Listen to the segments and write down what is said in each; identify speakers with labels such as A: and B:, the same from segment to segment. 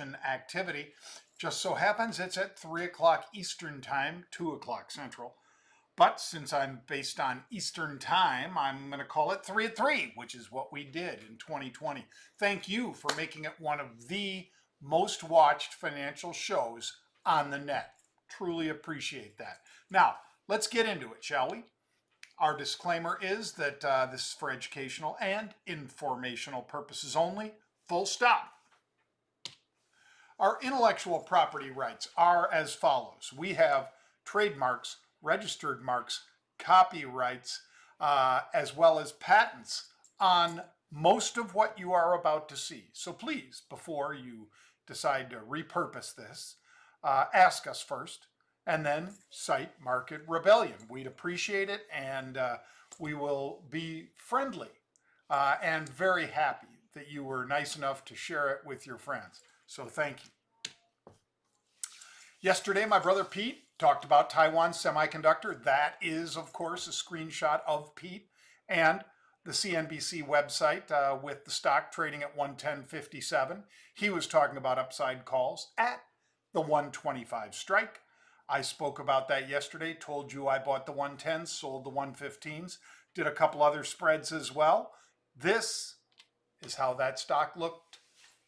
A: activity. Just so happens it's at 3 o'clock Eastern Time, 2 o'clock Central. But since I'm based on Eastern Time, I'm going to call it 3 at 3, which is what we did in 2020. Thank you for making it one of the most watched financial shows on the net. Truly appreciate that. Now, let's get into it, shall we? Our disclaimer is that this is for educational and informational purposes only. Full stop. Our intellectual property rights are as follows. We have trademarks, registered marks, copyrights, as well as patents on most of what you are about to see. So please, before you decide to repurpose this, ask us first and then cite Market Rebellion. We'd appreciate it, and we will be friendly and very happy that you were nice enough to share it with your friends. So thank you. Yesterday, my brother Pete talked about Taiwan Semiconductor. That is, of course, a screenshot of Pete and the CNBC website with the stock trading at 110.57. He was talking about upside calls at the 125 strike. I spoke about that yesterday, told you I bought the 110s, sold the 115s, did a couple other spreads as well. This is how that stock looked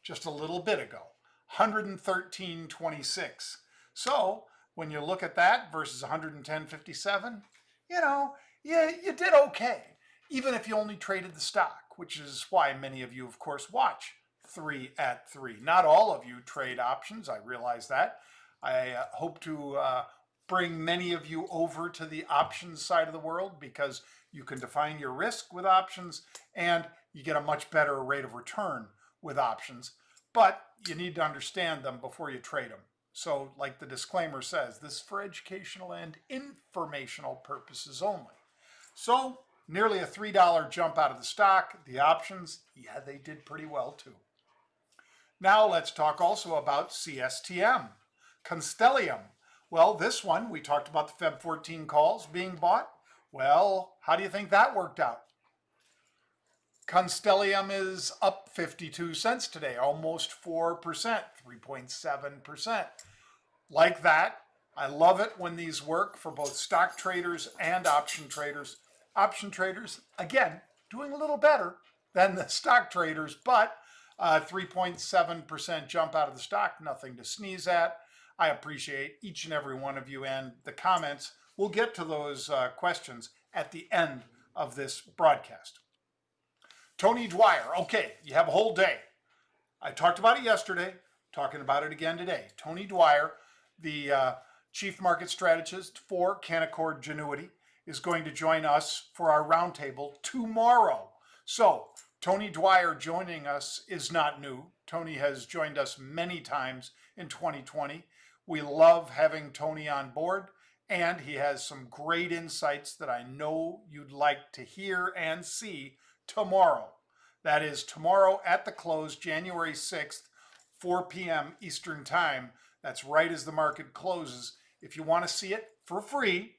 A: just a little bit ago, 113.26. So when you look at that versus 110.57, you did okay, even if you only traded the stock, which is why many of you, of course, watch 3 at 3. Not all of you trade options, I realize that. I hope to bring many of you over to the options side of the world because you can define your risk with options and you get a much better rate of return with options, but you need to understand them before you trade them. So like the disclaimer says, this is for educational and informational purposes only. So nearly a $3 jump out of the stock. The options, yeah, they did pretty well too. Now let's talk also about CSTM. Constellium. Well, this one, we talked about the Feb 14 calls being bought. Well, how do you think that worked out? Constellium is up 52 cents today, almost 4%, 3.7%. Like that, I love it when these work for both stock traders and option traders. Option traders, again, doing a little better than the stock traders, but 3.7% jump out of the stock, nothing to sneeze at. I appreciate each and every one of you and the comments. We'll get to those questions at the end of this broadcast. Tony Dwyer, okay, you have a whole day. I talked about it yesterday, talking about it again today. Tony Dwyer, the chief market strategist for Canaccord Genuity, is going to join us for our roundtable tomorrow. So Tony Dwyer joining us is not new. Tony has joined us many times in 2020. We love having Tony on board, and he has some great insights that I know you'd like to hear and see tomorrow. That is tomorrow at the close, January 6th, 4 p.m. Eastern Time. That's right as the market closes. If you want to see it for free,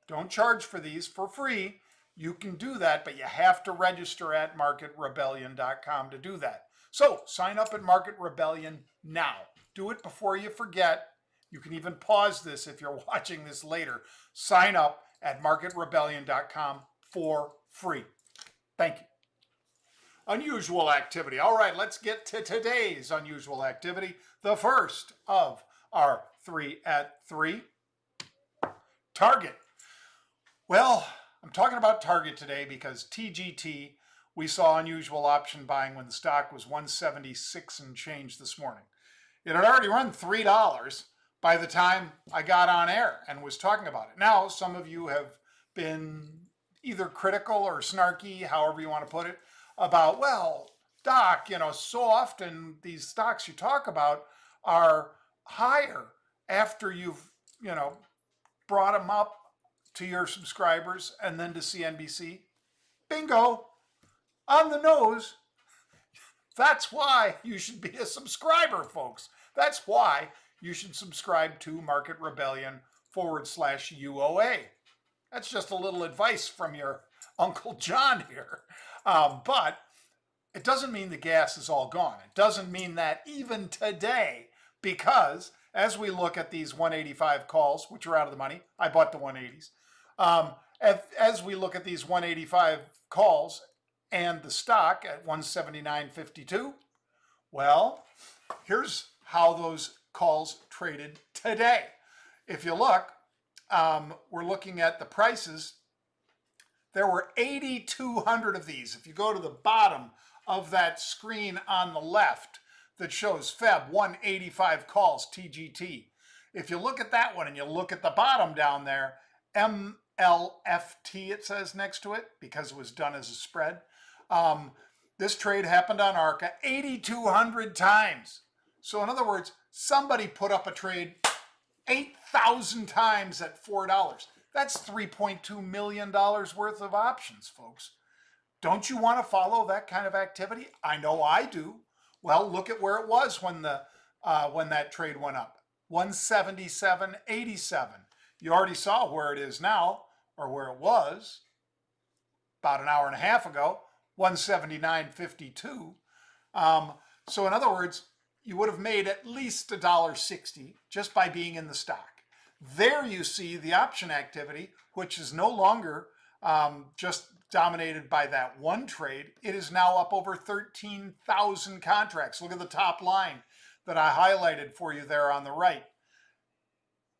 A: don't charge for these, for free, you can do that, but you have to register at marketrebellion.com to do that. So sign up at Market Rebellion now. Do it before you forget. You can even pause this if you're watching this later. Sign up at marketrebellion.com for free. Thank you. Unusual activity. All right, let's get to today's unusual activity. The first of our 3 at 3. Target. Well, I'm talking about Target today because TGT, we saw unusual option buying when the stock was 176 and change this morning. It had already run $3 by the time I got on air and was talking about it. Now, some of you have been either critical or snarky, however you want to put it, about, well, Doc, so often these stocks you talk about are higher after you've, brought them up to your subscribers and then to CNBC. Bingo, on the nose. That's why you should be a subscriber, folks. That's why you should subscribe to Market Rebellion /UOA. That's just a little advice from your Uncle John here. But it doesn't mean the gas is all gone. It doesn't mean that even today, because as we look at these 185 calls, which are out of the money, I bought the 180s. As we look at these 185 calls and the stock at 179.52, well, here's how those calls traded today. If you look, we're looking at the prices. There were 8,200 of these. If you go to the bottom of that screen on the left that shows Feb 185 calls, TGT. If you look at that one and you look at the bottom down there, MLFT it says next to it because it was done as a spread. This trade happened on ARCA 8,200 times. So in other words, somebody put up a trade 8,000 times at $4. That's $3.2 million worth of options, folks. Don't you want to follow that kind of activity? I know I do. Well, look at where it was when that trade went up. 177.87. You already saw where it is now, or where it was about an hour and a half ago, 179.52. So in other words, you would have made at least $1.60 just by being in the stock. There you see the option activity, which is no longer just dominated by that one trade. It is now up over 13,000 contracts. Look at the top line that I highlighted for you there on the right.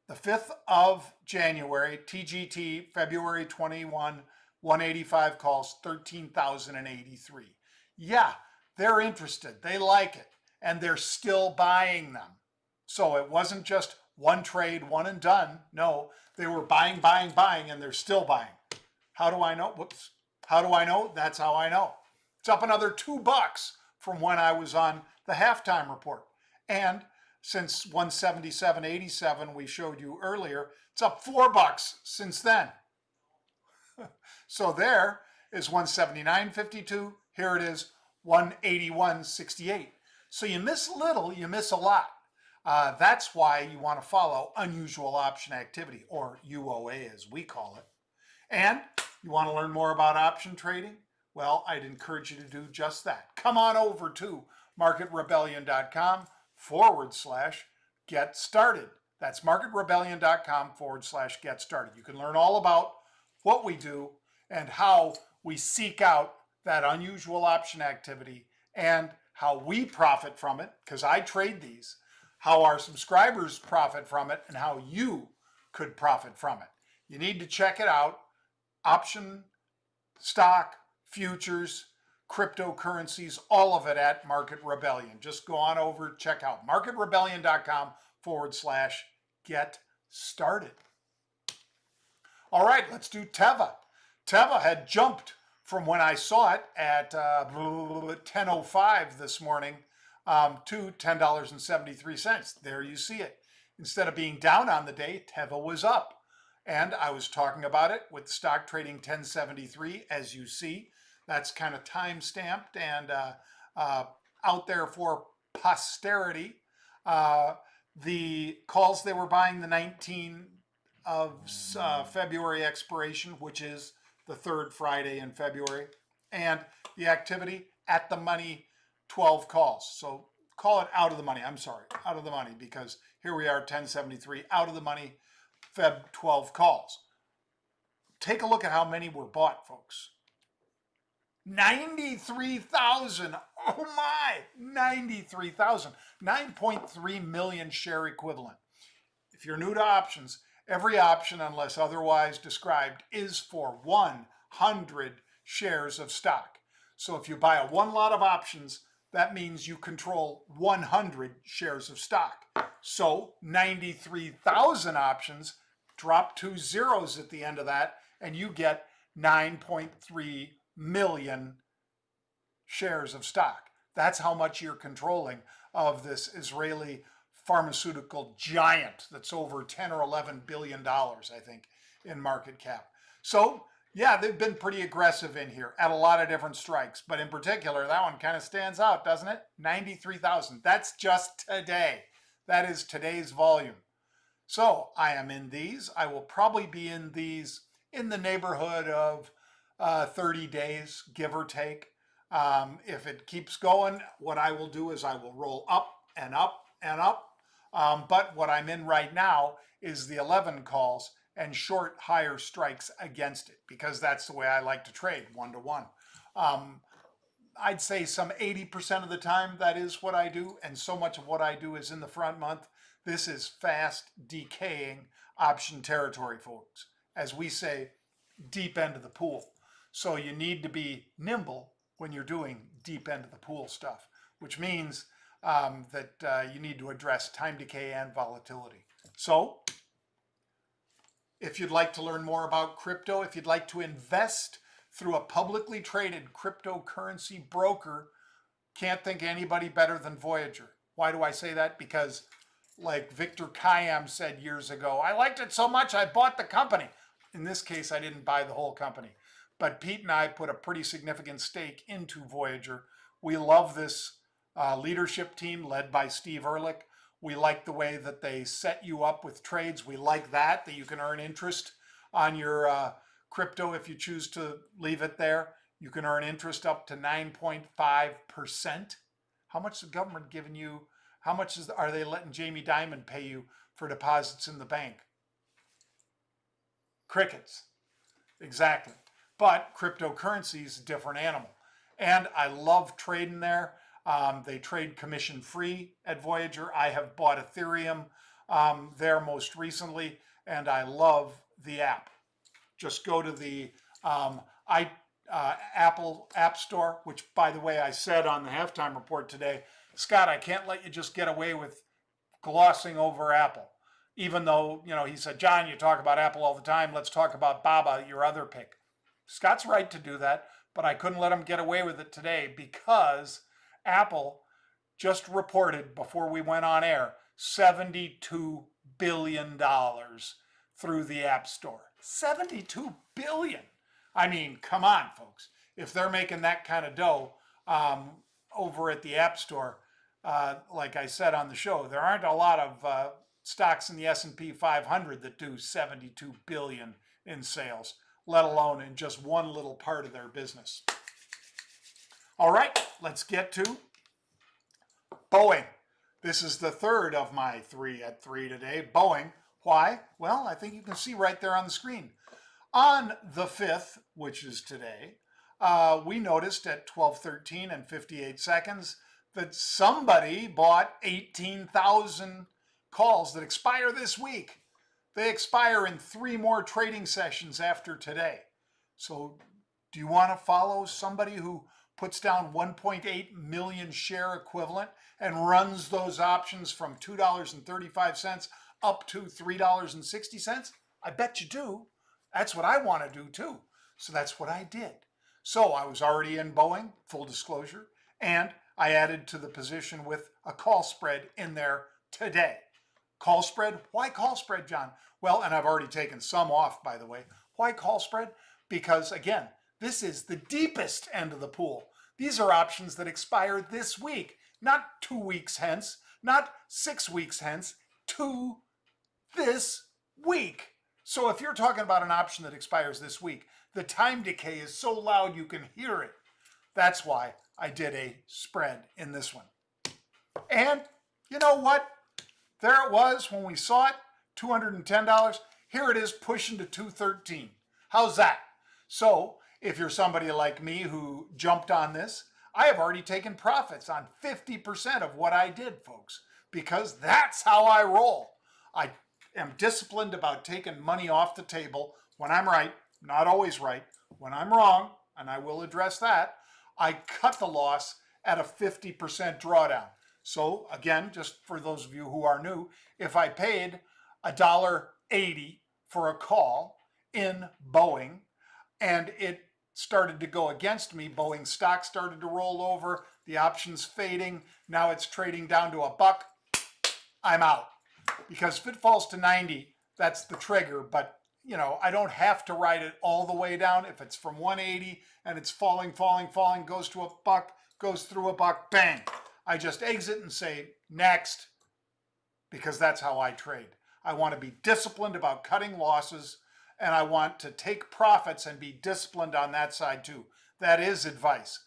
A: The 5th of January, TGT, February 21, 185 calls, 13,083. Yeah, they're interested. They like it. And they're still buying them. So it wasn't just one trade, one and done. No, they were buying, and they're still buying. How do I know? Whoops. How do I know? That's how I know. It's up another $2 from when I was on the halftime report. And since 177.87 we showed you earlier, it's up $4 since then. So there is 179.52. Here it is, 181.68. So you miss a little, you miss a lot. That's why you want to follow unusual option activity, or UOA as we call it. And you want to learn more about option trading? Well, I'd encourage you to do just that. Come on over to marketrebellion.com/get started. That's marketrebellion.com/get started. You can learn all about what we do and how we seek out that unusual option activity and how we profit from it, because I trade these, how our subscribers profit from it, and how you could profit from it. You need to check it out. Option, stock, futures, cryptocurrencies, all of it at Market Rebellion. Just go on over, check out marketrebellion.com/get started. All right, let's do Teva. Teva had jumped from when I saw it at 10:05 this morning to $10.73. There you see it. Instead of being down on the day, Teva was up. And I was talking about it with the stock trading 1073, as you see. That's kind of time stamped and out there for posterity. The calls they were buying, the 19 of February expiration, which is the third Friday in February, and the activity at the money, 12 calls. So call it out of the money. I'm sorry, out of the money, because here we are, 1073, out of the money, Feb 12 calls. Take a look at how many were bought, folks. 93,000. Oh my, 93,000. 9.3 million share equivalent. If you're new to options, every option, unless otherwise described, is for 100 shares of stock. So if you buy a one lot of options, that means you control 100 shares of stock. So 93,000 options, drop 2 zeros at the end of that, and you get 9.3 million shares of stock. That's how much you're controlling of this Israeli pharmaceutical giant that's over 10 or 11 billion dollars, I think, in market cap. So yeah, they've been pretty aggressive in here at a lot of different strikes, but in particular, that one kind of stands out, doesn't it? 93,000. That's just today. That is today's volume. So I am in these. I will probably be in these in the neighborhood of 30 days, give or take. If it keeps going, what I will do is I will roll up and up and up. But what I'm in right now is the 11 calls and short higher strikes against it, because that's the way I like to trade, 1-to-1. I'd say some 80% of the time that is what I do, and so much of what I do is in the front month. This is fast decaying option territory, folks. As we say, deep end of the pool. So you need to be nimble when you're doing deep end of the pool stuff, which means that you need to address time decay and volatility. So if you'd like to learn more about crypto, if you'd like to invest through a publicly traded cryptocurrency broker, can't think of anybody better than Voyager. Why do I say that? Because like Victor Kayam said years ago, I liked it so much I bought the company. In this case, I didn't buy the whole company. But Pete and I put a pretty significant stake into Voyager. We love this leadership team led by Steve Ehrlich. We like the way that they set you up with trades. We like that you can earn interest on your crypto if you choose to leave it there. You can earn interest up to 9.5%. How much is the government giving you? How much are they letting Jamie Dimon pay you for deposits in the bank? Crickets. Exactly. But cryptocurrency is a different animal. And I love trading there. They trade commission free at Voyager. I have bought Ethereum there most recently, and I love the app. Just go to the Apple App Store, which, by the way, I said on the halftime report today, Scott, I can't let you just get away with glossing over Apple. Even though, he said, John, you talk about Apple all the time. Let's talk about Baba, your other pick. Scott's right to do that, but I couldn't let him get away with it today because Apple just reported before we went on air $72 billion through the App Store. $72 billion. I mean, come on, folks. If they're making that kind of dough over at the App Store, like I said on the show, there aren't a lot of stocks in the S&P 500 that do $72 billion in sales, let alone in just one little part of their business. All right, let's get to Boeing. This is the third of my 3 at 3 today. Boeing. Why? Well, I think you can see right there on the screen. On the 5th, which is today, we noticed at 12:13 and 58 seconds that somebody bought 18,000 calls that expire this week. They expire in 3 more trading sessions after today. So do you want to follow somebody who puts down 1.8 million share equivalent and runs those options from $2.35 up to $3.60? I bet you do. That's what I want to do too. So that's what I did. So I was already in Boeing, full disclosure, and I added to the position with a call spread in there today. Call spread? Why call spread, John? Well, and I've already taken some off, by the way. Why call spread? Because again, this is the deepest end of the pool. These are options that expire this week, not 2 weeks hence, not 6 weeks hence, to this week. So if you're talking about an option that expires this week, the time decay is so loud you can hear it. That's why I did a spread in this one. And you know what? There it was when we saw it, $210. Here it is pushing to $213. How's that? So if you're somebody like me who jumped on this, I have already taken profits on 50% of what I did, folks, because that's how I roll. I am disciplined about taking money off the table when I'm right, not always right. When I'm wrong, and I will address that, I cut the loss at a 50% drawdown. So again, just for those of you who are new, if I paid $1.80 for a call in Boeing and it started to go against me, Boeing stock started to roll over, the options fading, now it's trading down to $1, I'm out. Because if it falls to 90, that's the trigger, but I don't have to ride it all the way down. If it's from 180 and it's falling, goes to $1, goes through $1, bang. I just exit and say next, because that's how I trade. I want to be disciplined about cutting losses, and I want to take profits and be disciplined on that side too. That is advice.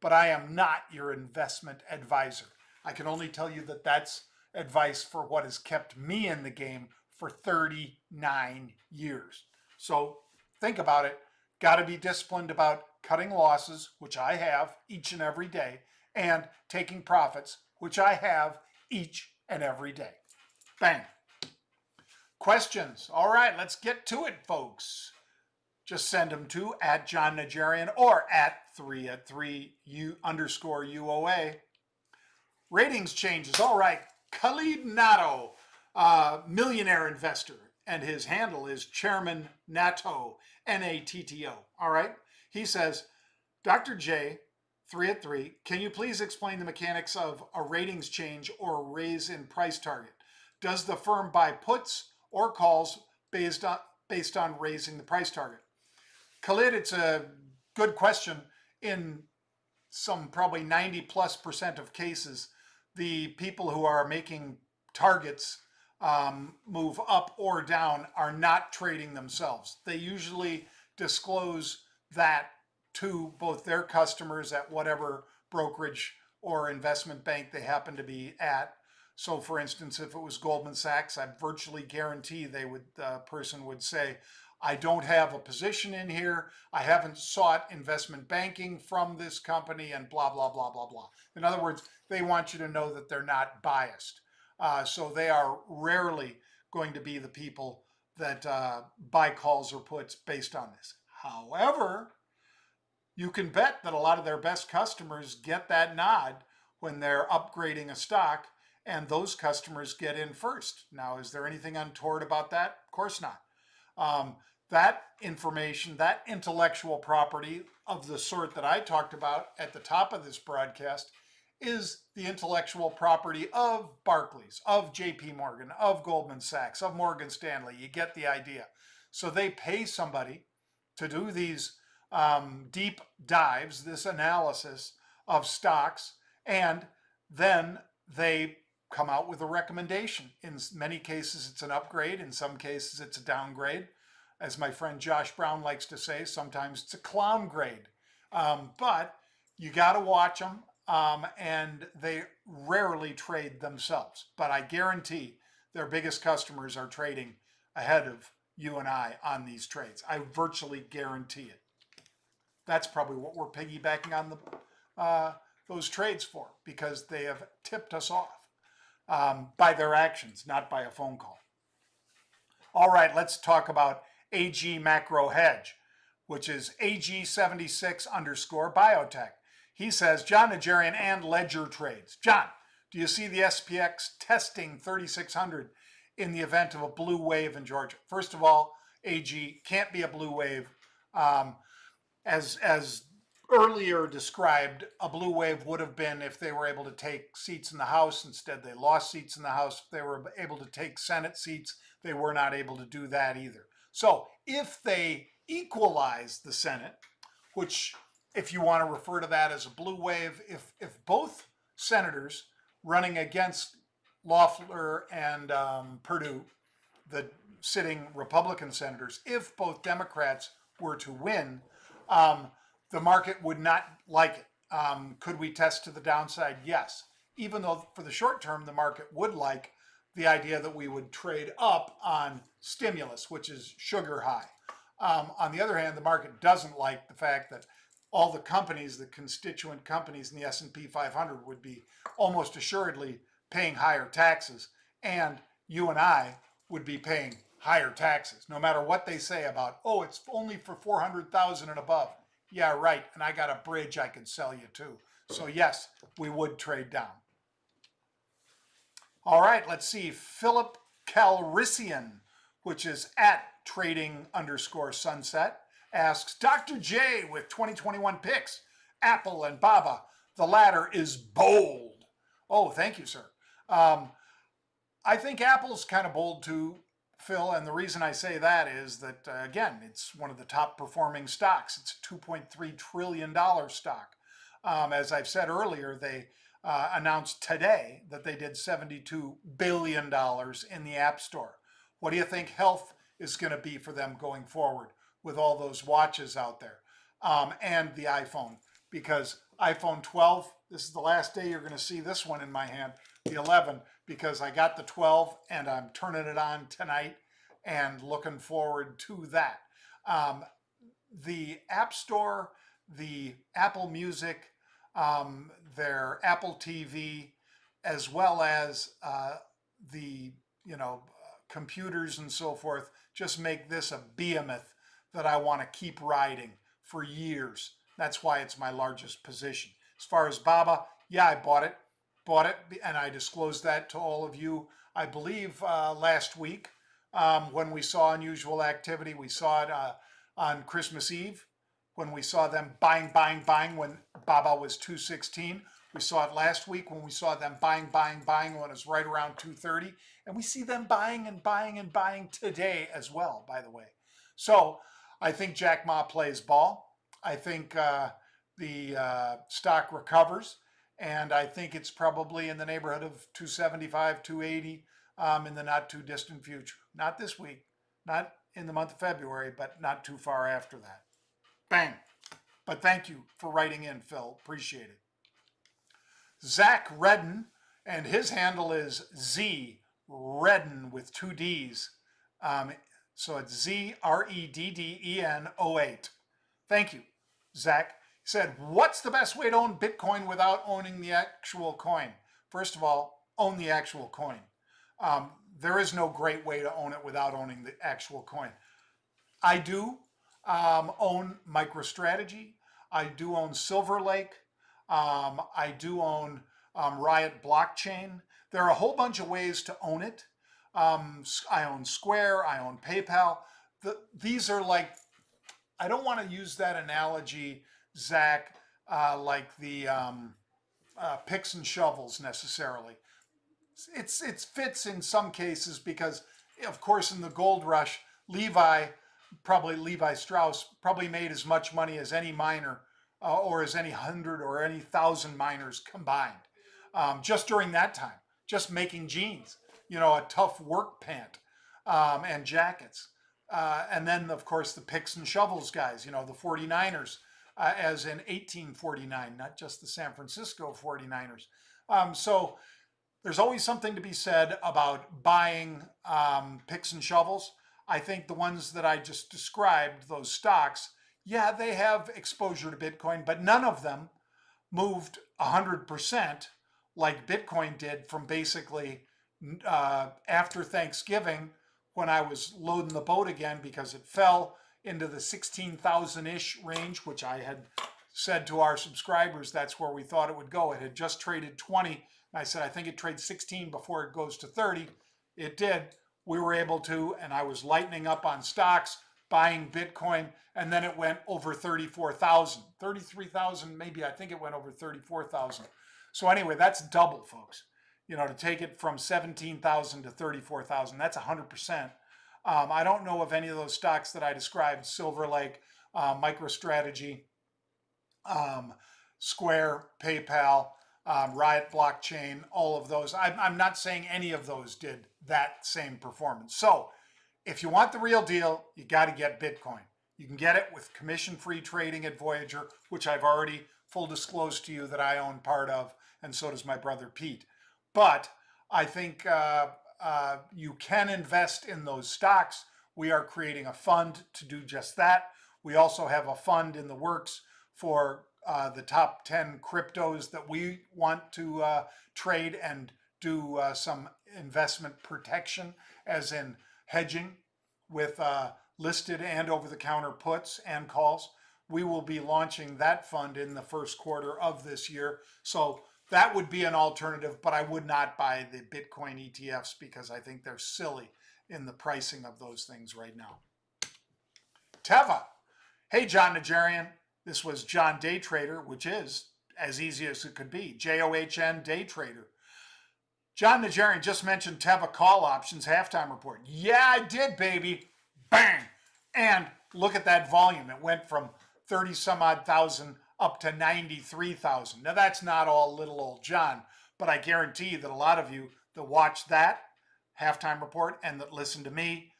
A: but I am not your investment advisor. I can only tell you that that's advice for what has kept me in the game for 39 years. So think about it. Got to be disciplined about cutting losses, which I have each and every day, and taking profits, which I have each and every day. Bang. Questions? All right, let's get to it, folks. Just send them to @Jon Najarian or @3@3_UOA. Ratings changes. All right, Khalid Nato, millionaire investor, and his handle is Chairman Natto, Natto. All right, he says, Dr. J, 3@3, can you please explain the mechanics of a ratings change or raise in price target? Does the firm buy puts or calls based on raising the price target? Khalid, it's a good question. In some probably 90+% of cases, the people who are making targets move up or down are not trading themselves. They usually disclose that to both their customers at whatever brokerage or investment bank they happen to be at. So for instance, if it was Goldman Sachs, I virtually guarantee the person would say, I don't have a position in here. I haven't sought investment banking from this company and blah, blah, blah, blah, blah. In other words, they want you to know that they're not biased. So they are rarely going to be the people that buy calls or puts based on this. However, you can bet that a lot of their best customers get that nod when they're upgrading a stock, and those customers get in first. Now, is there anything untoward about that? Of course not. That information, that intellectual property of the sort that I talked about at the top of this broadcast is the intellectual property of Barclays, of JP Morgan, of Goldman Sachs, of Morgan Stanley. You get the idea. So they pay somebody to do these deep dives, this analysis of stocks, and then they come out with a recommendation. In many cases, it's an upgrade. In some cases, it's a downgrade. As my friend Josh Brown likes to say, sometimes it's a clown grade. But you got to watch them, and they rarely trade themselves. But I guarantee their biggest customers are trading ahead of you and I on these trades. I virtually guarantee it. That's probably what we're piggybacking on those trades for, because they have tipped us off by their actions, not by a phone call. All right, let's talk about AG Macro Hedge, which is AG76_biotech. He says, Jon Najarian and Ledger Trades. John, do you see the SPX testing 3600 in the event of a blue wave in Georgia? First of all, AG can't be a blue wave. As earlier described, a blue wave would have been if they were able to take seats in the House. Instead, they lost seats in the House. If they were able to take Senate seats, they were not able to do that either. So if they equalize the Senate, which if you want to refer to that as a blue wave, if both senators running against Loeffler and Perdue, the sitting Republican senators, if both Democrats were to win, the market would not like it. Could we test to the downside? Yes. Even though for the short term, the market would like the idea that we would trade up on stimulus, which is sugar high. On the other hand, the market doesn't like the fact that all the companies, the constituent companies in the S&P 500 would be almost assuredly paying higher taxes, and you and I would be paying higher taxes, no matter what they say about, oh, it's only for 400,000 and above. Yeah, right, and I got a bridge I can sell you too. So yes, we would trade down. All right, let's see. Philip Calrissian, which is @trading_sunset, asks, Dr. J with 2021 picks, Apple and Baba. The latter is bold. Oh, thank you, sir. I think Apple's kind of bold too, Phil, and the reason I say that is that, again, it's one of the top performing stocks. It's a $2.3 trillion stock. As I've said earlier, they announced today that they did $72 billion in the App Store. What do you think health is going to be for them going forward with all those watches out there and the iPhone? Because iPhone 12. This is the last day you're going to see this one in my hand, the 11, because I got the 12 and I'm turning it on tonight and looking forward to that. The App Store, the Apple Music, their Apple TV, as well as the computers and so forth, just make this a behemoth that I want to keep riding for years. That's why it's my largest position. As far as Baba, yeah, I bought it, and I disclosed that to all of you, I believe, last week when we saw unusual activity. We saw it on Christmas Eve when we saw them buying when Baba was 216. We saw it last week when we saw them buying when it was right around 230. And we see them buying and buying today as well, by the way. So I think Jack Ma plays ball. I think the stock recovers. And I think it's probably in the neighborhood of 275, 280 in the not too distant future. Not this week, not in the month of February, but not too far after that. Bang. But thank you for writing in, Phil. Appreciate it. Zach Redden, and his handle is Z Redden with 2 D's. So it's ZREDDEN08. Thank you, Zach. He said, what's the best way to own Bitcoin without owning the actual coin? First of all, own the actual coin. There is no great way to own it without owning the actual coin. I do own MicroStrategy. I do own Silver Lake. I do own Riot Blockchain. There are a whole bunch of ways to own it. I own Square. I own PayPal. These are like, I don't want to use that analogy, Zach, like the picks and shovels necessarily. It fits in some cases because, of course, in the gold rush, Levi Strauss probably made as much money as any miner or as any 100 or any 1,000 miners combined just during that time, just making jeans, a tough work pant and jackets. And then, of course, the picks and shovels guys, the 49ers, as in 1849, not just the San Francisco 49ers. So there's always something to be said about buying picks and shovels. I think the ones that I just described, those stocks, yeah, they have exposure to Bitcoin, but none of them moved 100% like Bitcoin did from basically after Thanksgiving when I was loading the boat again because it fell into the 16,000-ish range, which I had said to our subscribers that's where we thought it would go. It had just traded 20, and I said I think it trades 16 before it goes to 30. It did. We were able to, and I was lightening up on stocks, buying Bitcoin, and then it went over 34,000, 33,000 maybe. I think it went over 34,000. So anyway, that's double, folks. To take it from 17,000 to 34,000, that's 100%. I don't know of any of those stocks that I described, Silver Lake, MicroStrategy, Square, PayPal, Riot Blockchain, all of those. I'm not saying any of those did that same performance. So if you want the real deal, you got to get Bitcoin. You can get it with commission-free trading at Voyager, which I've already full disclosed to you that I own part of, and so does my brother Pete. But I think you can invest in those stocks. We are creating a fund to do just that. We also have a fund in the works for the top 10 cryptos that we want to trade and do some investment protection, as in hedging with listed and over-the-counter puts and calls. We will be launching that fund in the first quarter of this year. So that would be an alternative, but I would not buy the Bitcoin ETFs because I think they're silly in the pricing of those things right now. Teva. Hey, Jon Najarian. This was John Day Trader, which is as easy as it could be. John Day Trader. Jon Najarian just mentioned Teva call options halftime report. Yeah, I did, baby. Bang. And look at that volume. It went from 30 some odd thousand up to 93,000. Now that's not all little old John, but I guarantee that a lot of you that watched that halftime report and that listened to me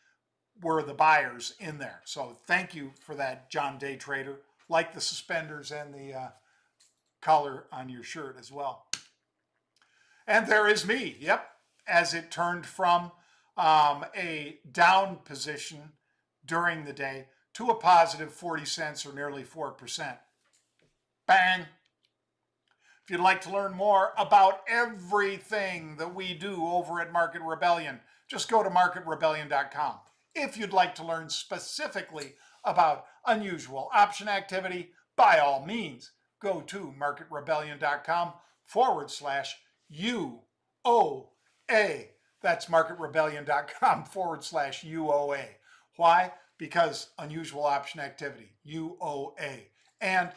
A: were the buyers in there. So thank you for that, John Day Trader. Like the suspenders and the color on your shirt as well. And there is me, yep, as it turned from a down position during the day to a positive 40 cents or nearly 4%. Bang! If you'd like to learn more about everything that we do over at Market Rebellion, just go to marketrebellion.com. If you'd like to learn specifically about unusual option activity, by all means, go to marketrebellion.com/UOA. That's marketrebellion.com/UOA. Why? Because unusual option activity, UOA. And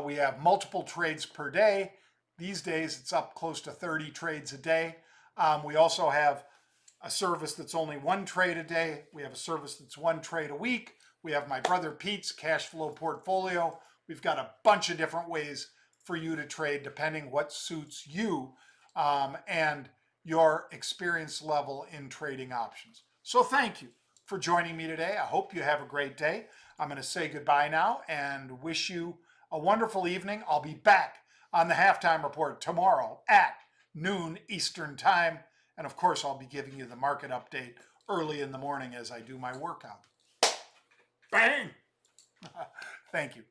A: we have multiple trades per day. These days, it's up close to 30 trades a day. We also have a service that's only one trade a day. We have a service that's one trade a week. We have my brother Pete's cash flow portfolio. We've got a bunch of different ways for you to trade depending what suits you and your experience level in trading options. So thank you for joining me today. I hope you have a great day. I'm going to say goodbye now and wish you a wonderful evening. I'll be back on the halftime report tomorrow at noon Eastern time. And of course, I'll be giving you the market update early in the morning as I do my workout. Bang! Thank you.